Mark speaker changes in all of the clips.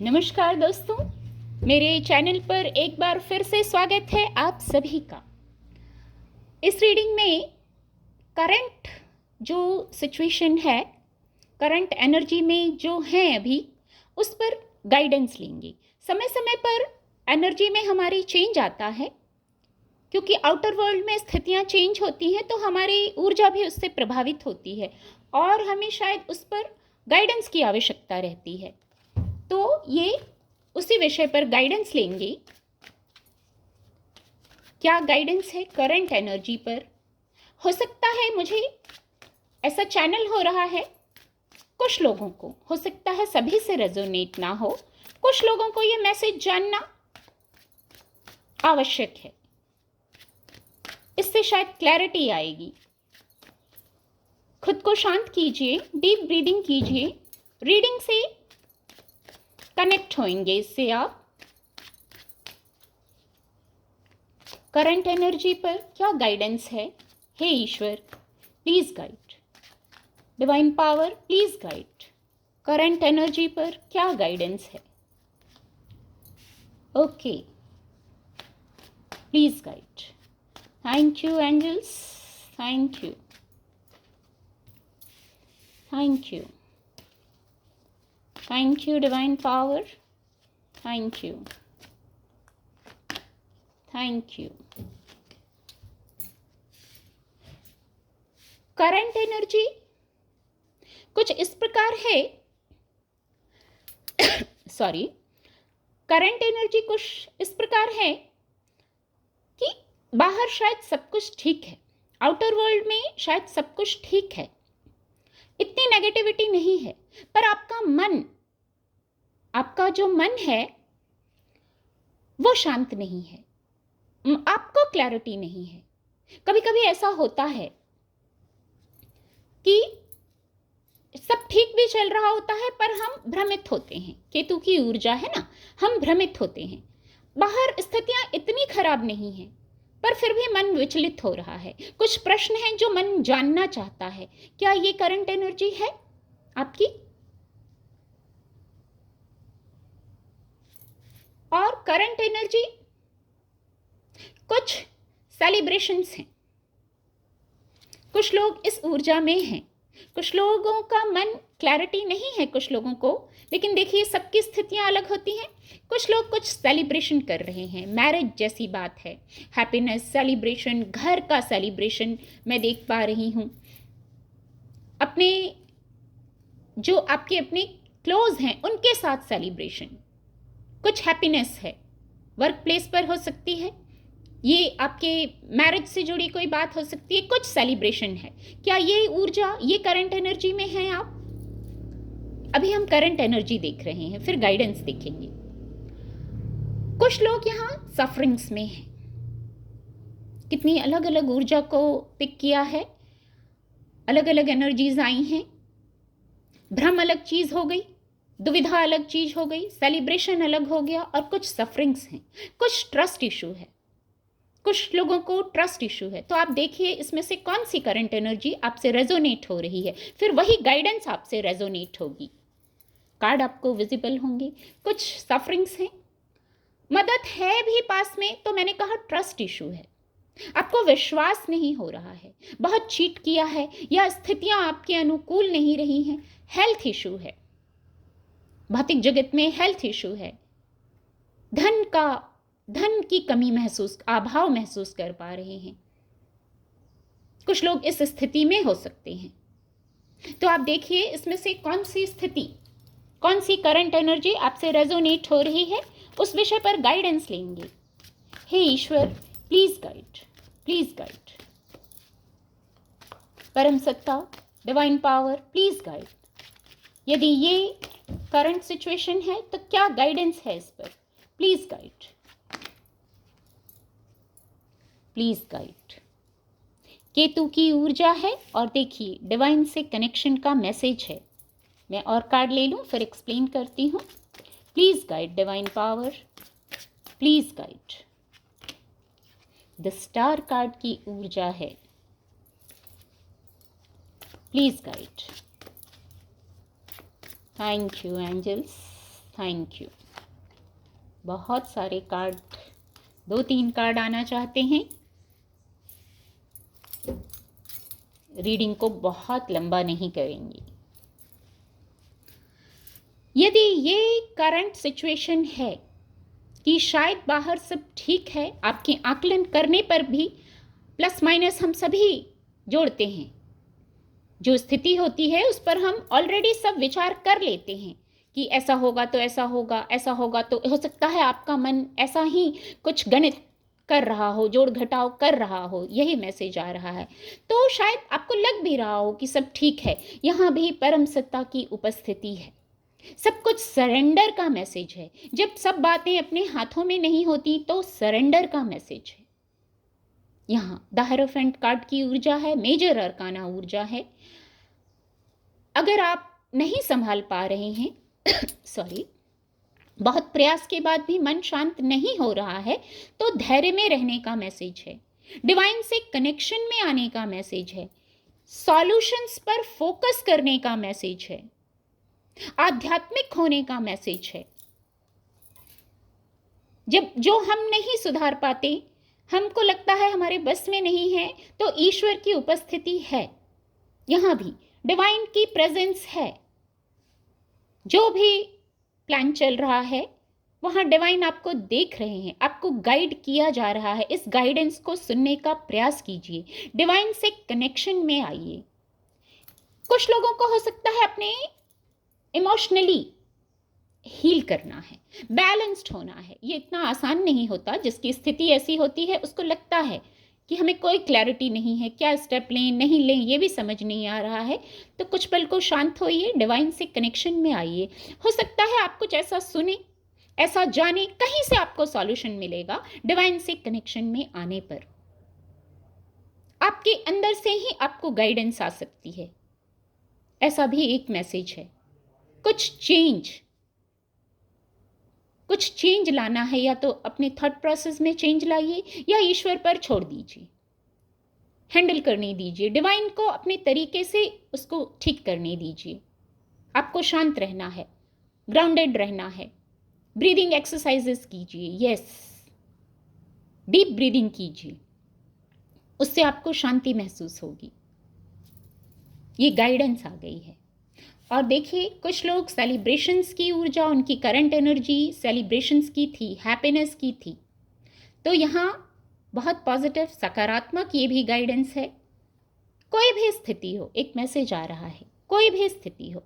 Speaker 1: नमस्कार दोस्तों, मेरे चैनल पर एक बार फिर से स्वागत है आप सभी का। इस रीडिंग में करंट जो सिचुएशन है, करंट एनर्जी में जो है अभी, उस पर गाइडेंस लेंगे। समय समय पर एनर्जी में हमारी चेंज आता है, क्योंकि आउटर वर्ल्ड में स्थितियां चेंज होती हैं तो हमारी ऊर्जा भी उससे प्रभावित होती है और हमें शायद उस पर गाइडेंस की आवश्यकता रहती है। तो ये उसी विषय पर गाइडेंस लेंगे। क्या गाइडेंस है करंट एनर्जी पर? हो सकता है मुझे ऐसा चैनल हो रहा है, कुछ लोगों को हो सकता है सभी से रेजोनेट ना हो, कुछ लोगों को ये मैसेज जानना आवश्यक है, इससे शायद क्लैरिटी आएगी। खुद को शांत कीजिए, डीप ब्रीदिंग कीजिए, रीडिंग से कनेक्ट होंगे इससे आप। करंट एनर्जी पर क्या गाइडेंस है? हे ईश्वर, please guide. Divine power, please guide. Current energy पर क्या गाइडेंस है? Okay, please guide. Thank you angels, thank you, thank you, thank you divine power, thank you, thank you. Current energy कुछ इस प्रकार है सॉरी, करंट एनर्जी कुछ इस प्रकार है कि बाहर शायद सब कुछ ठीक है, आउटर वर्ल्ड में शायद सब कुछ ठीक है, इतनी नेगेटिविटी नहीं है, पर आपका मन, आपका जो मन है वो शांत नहीं है, आपको क्लैरिटी नहीं है। कभी कभी ऐसा होता है कि सब ठीक भी चल रहा होता है पर हम भ्रमित होते हैं। केतु की ऊर्जा है ना, हम भ्रमित होते हैं। बाहर स्थितियां इतनी खराब नहीं हैं पर फिर भी मन विचलित हो रहा है। कुछ प्रश्न हैं जो मन जानना चाहता है। क्या ये करंट एनर्जी है आपकी? और करंट एनर्जी कुछ सेलिब्रेशंस हैं, कुछ लोग इस ऊर्जा में हैं, कुछ लोगों का मन क्लैरिटी नहीं है, कुछ लोगों को। लेकिन देखिए, सबकी स्थितियां अलग होती हैं। कुछ लोग कुछ सेलिब्रेशन कर रहे हैं, मैरिज जैसी बात है, हैप्पीनेस सेलिब्रेशन, घर का सेलिब्रेशन मैं देख पा रही हूँ। अपने जो आपके अपने क्लोज हैं उनके साथ सेलिब्रेशन, कुछ हैप्पीनेस है, वर्क प्लेस पर हो सकती है, ये आपके मैरिज से जुड़ी कोई बात हो सकती है, कुछ सेलिब्रेशन है। क्या ये ऊर्जा, ये करंट एनर्जी में है आप? अभी हम करंट एनर्जी देख रहे हैं, फिर गाइडेंस देखेंगे। कुछ लोग यहाँ सफरिंग्स में हैं। कितनी अलग अलग ऊर्जा को पिक किया है, अलग अलग एनर्जीज आई हैं। भ्रम अलग चीज हो गई, दुविधा अलग चीज हो गई, सेलिब्रेशन अलग हो गया, और कुछ सफरिंग्स हैं, कुछ ट्रस्ट इशू है, कुछ लोगों को ट्रस्ट इशू है। तो आप देखिए इसमें से कौन सी करंट एनर्जी आपसे रेजोनेट हो रही है, फिर वही गाइडेंस आपसे रेजोनेट होगी। कार्ड आपको विजिबल होंगे। कुछ सफरिंग्स हैं, मदद है भी पास में, तो मैंने कहा ट्रस्ट इशू है, आपको विश्वास नहीं हो रहा है, बहुत चीट किया है, या स्थितियां आपके अनुकूल नहीं रही हैं। हेल्थ इशू है, भौतिक जगत में हेल्थ इशू है, धन की कमी महसूस, अभाव महसूस कर पा रहे हैं। कुछ लोग इस स्थिति में हो सकते हैं। तो आप देखिए इसमें से कौन सी स्थिति, कौन सी करंट एनर्जी आपसे रेजोनेट हो रही है, उस विषय पर गाइडेंस लेंगे। हे ईश्वर, प्लीज गाइड, प्लीज गाइड। परम सत्ता, डिवाइन पावर, प्लीज गाइड। यदि ये करंट सिचुएशन है तो क्या गाइडेंस है इस पर? Please guide, please guide. Ketu की ऊर्जा है और देखिए डिवाइन से कनेक्शन का मैसेज है। मैं और कार्ड ले लूं फिर एक्सप्लेन करती हूं। Please guide divine power, please guide. The star card की ऊर्जा है, please guide. Thank you angels, thank you. बहुत सारे कार्ड, 2-3 कार्ड आना चाहते हैं। रीडिंग को बहुत लंबा नहीं करेंगे। यदि ये करंट सिचुएशन है कि शायद बाहर सब ठीक है, आपके आकलन करने पर भी प्लस माइनस हम सभी जोड़ते हैं। जो स्थिति होती है उस पर हम ऑलरेडी सब विचार कर लेते हैं कि ऐसा होगा तो ऐसा होगा, ऐसा होगा तो हो सकता है आपका मन ऐसा ही कुछ गणित कर रहा हो, जोड़ घटाव कर रहा हो, यही मैसेज आ रहा है। तो शायद आपको लग भी रहा हो कि सब ठीक है, यहाँ भी परम सत्ता की उपस्थिति है। सब कुछ सरेंडर का मैसेज है। जब सब बातें अपने हाथों में नहीं होती तो सरेंडर का मैसेज है। यहाँ द हेरोफेंट कार्ड की ऊर्जा है, मेजर अरकाना ऊर्जा है। अगर आप नहीं संभाल पा रहे हैं सॉरी, बहुत प्रयास के बाद भी मन शांत नहीं हो रहा है, तो धैर्य में रहने का मैसेज है। डिवाइन से कनेक्शन में आने का मैसेज है। सॉल्यूशंस पर फोकस करने का मैसेज है। आध्यात्मिक होने का मैसेज है। जब जो हम नहीं सुधार पाते, हमको लगता है हमारे बस में नहीं है, तो ईश्वर की उपस्थिति है। यहां भी डिवाइन की प्रेजेंस है। जो भी प्लान चल रहा है वहां डिवाइन आपको देख रहे हैं, आपको गाइड किया जा रहा है। इस गाइडेंस को सुनने का प्रयास कीजिए। डिवाइन से कनेक्शन में आइए। कुछ लोगों को हो सकता है अपने इमोशनली हील करना है, बैलेंस्ड होना है। ये इतना आसान नहीं होता। जिसकी स्थिति ऐसी होती है उसको लगता है कि हमें कोई क्लैरिटी नहीं है, क्या स्टेप लें नहीं लें ये भी समझ नहीं आ रहा है। तो कुछ पल को शांत होइए, डिवाइन से कनेक्शन में आइए। हो सकता है आप कुछ ऐसा सुने, ऐसा जाने, कहीं से आपको सॉल्यूशन मिलेगा। डिवाइन से कनेक्शन में आने पर आपके अंदर से ही आपको गाइडेंस आ सकती है। ऐसा भी एक मैसेज है। कुछ चेंज लाना है, या तो अपने थॉट प्रोसेस में चेंज लाइए या ईश्वर पर छोड़ दीजिए, हैंडल करने दीजिए। डिवाइन को अपने तरीके से उसको ठीक करने दीजिए। आपको शांत रहना है, ग्राउंडेड रहना है। ब्रीदिंग एक्सरसाइजेस कीजिए। यस, डीप ब्रीदिंग कीजिए, उससे आपको शांति महसूस होगी। ये गाइडेंस आ गई है। और देखिए, कुछ लोग सेलिब्रेशंस की ऊर्जा, उनकी करंट एनर्जी सेलिब्रेशंस की थी, हैप्पीनेस की थी। तो यहाँ बहुत पॉजिटिव, सकारात्मक ये भी गाइडेंस है। कोई भी स्थिति हो, एक मैसेज आ रहा है, कोई भी स्थिति हो,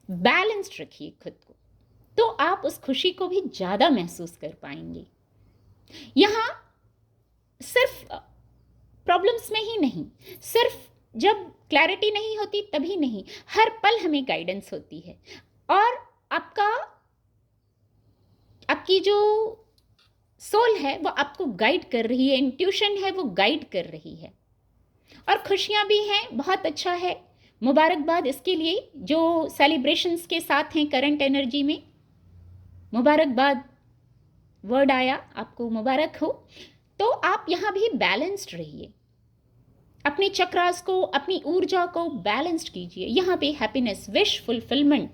Speaker 1: बैलेंस्ड रखिए खुद को, तो आप उस खुशी को भी ज़्यादा महसूस कर पाएंगे। यहाँ सिर्फ प्रॉब्लम्स में ही नहीं, सिर्फ जब क्लैरिटी नहीं होती तभी नहीं, हर पल हमें गाइडेंस होती है। और आपकी जो सोल है वो आपको गाइड कर रही है, इंट्यूशन है वो गाइड कर रही है। और खुशियां भी हैं, बहुत अच्छा है। मुबारकबाद इसके लिए जो सेलिब्रेशंस के साथ हैं करंट एनर्जी में। मुबारकबाद वर्ड आया, आपको मुबारक हो। तो आप यहाँ भी बैलेंस्ड रहिए, अपने चक्रास को, अपनी ऊर्जा को बैलेंस्ड कीजिए। यहाँ पे हैप्पीनेस, विश फुलफिलमेंट,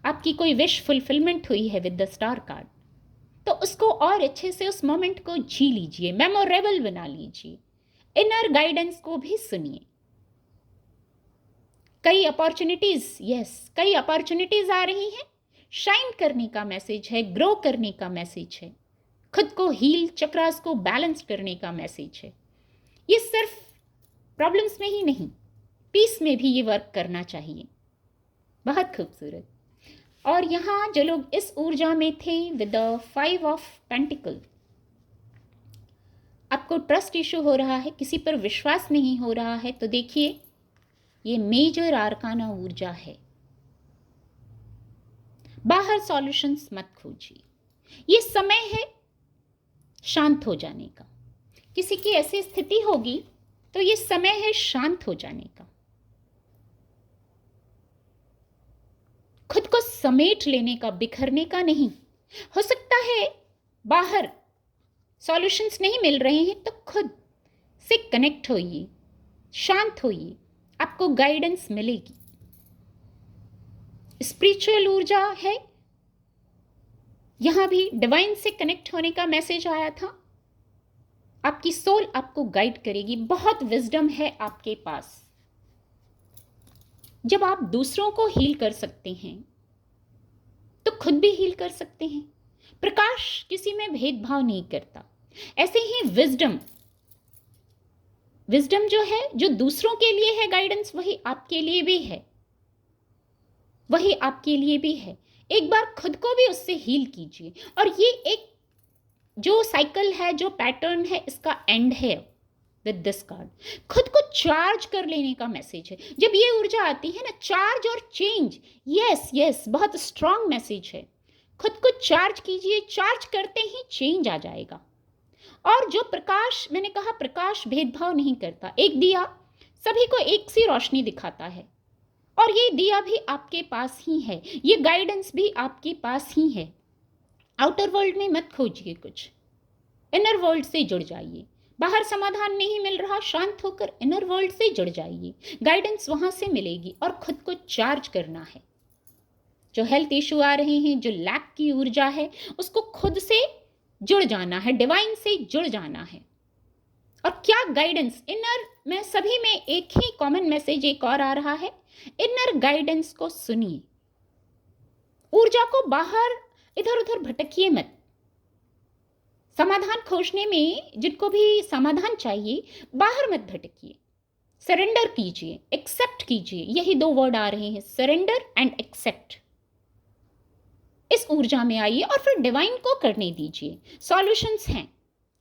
Speaker 1: आपकी कोई विश फुलफिलमेंट हुई है विद द स्टार कार्ड, तो उसको और अच्छे से उस मोमेंट को जी लीजिए, मेमोरेबल बना लीजिए। इनर गाइडेंस को भी सुनिए। कई अपॉर्चुनिटीज आ रही हैं। शाइन करने का मैसेज है, ग्रो करने का मैसेज है, खुद को हील, चक्रास को बैलेंस करने का मैसेज है। ये सिर्फ प्रॉब्लम्स में ही नहीं, पीस में भी ये वर्क करना चाहिए। बहुत खूबसूरत। और यहाँ जो लोग इस ऊर्जा में थे विद द 5 ऑफ पेंटिकल, आपको ट्रस्ट इशू हो रहा है, किसी पर विश्वास नहीं हो रहा है, तो देखिए ये मेजर आर्काना ऊर्जा है। बाहर सॉल्यूशंस मत खोजिए, ये समय है शांत हो जाने का। किसी की ऐसी स्थिति होगी तो ये समय है शांत हो जाने का, खुद को समेट लेने का, बिखरने का नहीं। हो सकता है बाहर सॉल्यूशंस नहीं मिल रहे हैं, तो खुद से कनेक्ट होइए, शांत होइए, आपको गाइडेंस मिलेगी। स्पिरिचुअल ऊर्जा है, यहाँ भी डिवाइन से कनेक्ट होने का मैसेज आया था। आपकी सोल आपको गाइड करेगी, बहुत विजडम है आपके पास। जब आप दूसरों को हील कर सकते हैं तो खुद भी हील कर सकते हैं। प्रकाश किसी में भेदभाव नहीं करता। ऐसे ही विजडम जो है, जो दूसरों के लिए है गाइडेंस, वही आपके लिए भी है, वही आपके लिए भी है। एक बार खुद को भी उससे हील कीजिए। और ये एक जो साइकिल है, जो पैटर्न है, इसका एंड है विद दिस कार्ड। खुद को चार्ज कर लेने का मैसेज है। जब ये ऊर्जा आती है ना, चार्ज और चेंज, यस, बहुत स्ट्रांग मैसेज है। खुद को चार्ज कीजिए, चार्ज करते ही चेंज आ जाएगा। और जो प्रकाश, मैंने कहा प्रकाश भेदभाव नहीं करता। एक दिया सभी को एक सी रोशनी दिखाता है, और ये दिया भी आपके पास ही है, ये गाइडेंस भी आपके पास ही है। आउटर वर्ल्ड में मत खोजिए कुछ, इनर वर्ल्ड से जुड़ जाइए। बाहर समाधान नहीं मिल रहा, शांत होकर इनर वर्ल्ड से जुड़ जाइए, गाइडेंस वहां से मिलेगी। और खुद को चार्ज करना है। जो हेल्थ इशू आ रहे हैं, जो लैक की ऊर्जा है, उसको खुद से जुड़ जाना है, डिवाइन से जुड़ जाना है। और क्या गाइडेंस इनर में, सभी में एक ही कॉमन मैसेज एक और आ रहा है, इनर गाइडेंस को सुनिए। ऊर्जा को बाहर इधर उधर भटकिए मत। समाधान खोजने में जिनको भी समाधान चाहिए, बाहर मत भटकिए। सरेंडर कीजिए, एक्सेप्ट कीजिए। यही दो वर्ड आ रहे हैं, सरेंडर एंड एक्सेप्ट। इस ऊर्जा में आइए और फिर डिवाइन को करने दीजिए। सॉल्यूशंस हैं,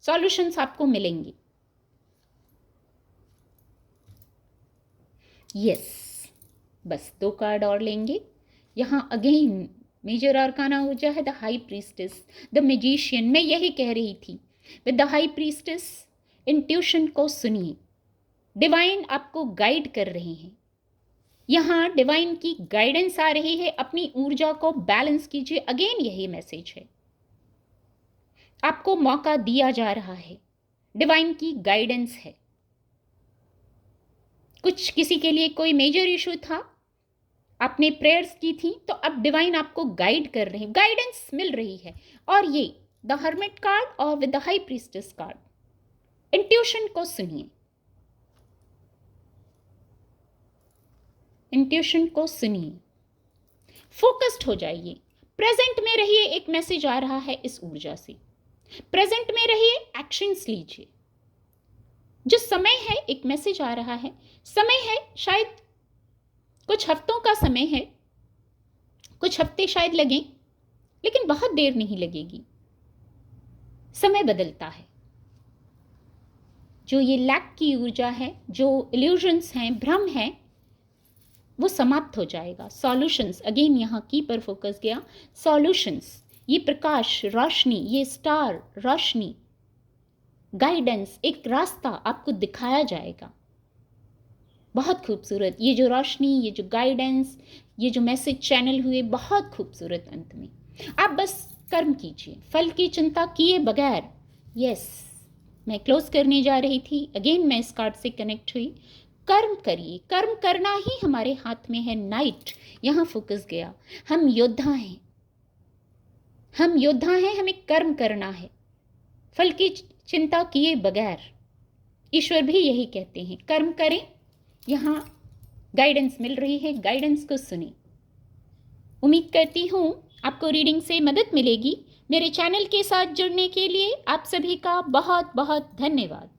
Speaker 1: सॉल्यूशंस आपको मिलेंगे। यस, बस 2 कार्ड और लेंगे। यहां अगेन मेजर आर्काना ऊर्जा है the high priestess, the magician. मैं यही कह रही थी, with the high priestess intuition को सुनिए। डिवाइन आपको गाइड कर रहे हैं। यहाँ डिवाइन की गाइडेंस आ रही है, अपनी ऊर्जा को बैलेंस कीजिए। अगेन यही मैसेज है, आपको मौका दिया जा रहा है, डिवाइन की गाइडेंस है। कुछ किसी के लिए कोई मेजर इशू था, आपने प्रेयर्स की थी, तो अब डिवाइन आपको गाइड कर रहे हैं, गाइडेंस मिल रही है। और ये द हर्मिट कार्ड और with the high priestess card, intuition को सुनिए, इंट्यूशन को सुनिए, फोकस्ड हो जाइए, प्रेजेंट में रहिए। एक मैसेज आ रहा है इस ऊर्जा से, प्रेजेंट में रहिए, एक्शंस लीजिए। जो समय है, एक मैसेज आ रहा है, समय है, शायद कुछ हफ्तों का समय है, कुछ हफ्ते शायद लगें, लेकिन बहुत देर नहीं लगेगी। समय बदलता है। जो ये लैक की ऊर्जा है, जो इल्यूजन्स हैं, भ्रम है, वो समाप्त हो जाएगा। सॉल्यूशंस, अगेन यहाँ की पर फोकस गया, सॉल्यूशंस, ये प्रकाश, रोशनी, ये स्टार, रोशनी, गाइडेंस, एक रास्ता आपको दिखाया जाएगा। बहुत खूबसूरत ये जो रोशनी, ये जो गाइडेंस, ये जो मैसेज चैनल हुए, बहुत खूबसूरत। अंत में आप बस कर्म कीजिए, फल की चिंता किए बगैर। यस, मैं क्लोज करने जा रही थी, अगेन मैं इस कार्ड से कनेक्ट हुई। कर्म करिए, कर्म करना ही हमारे हाथ में है। नाइट, यहाँ फोकस गया। हम योद्धा हैं, हम योद्धा हैं, हमें कर्म करना है, फल की चिंता किए बगैर। ईश्वर भी यही कहते हैं, कर्म करें। यहाँ गाइडेंस मिल रही है, गाइडेंस को सुने। उम्मीद करती हूँ आपको रीडिंग से मदद मिलेगी। मेरे चैनल के साथ जुड़ने के लिए आप सभी का बहुत बहुत धन्यवाद।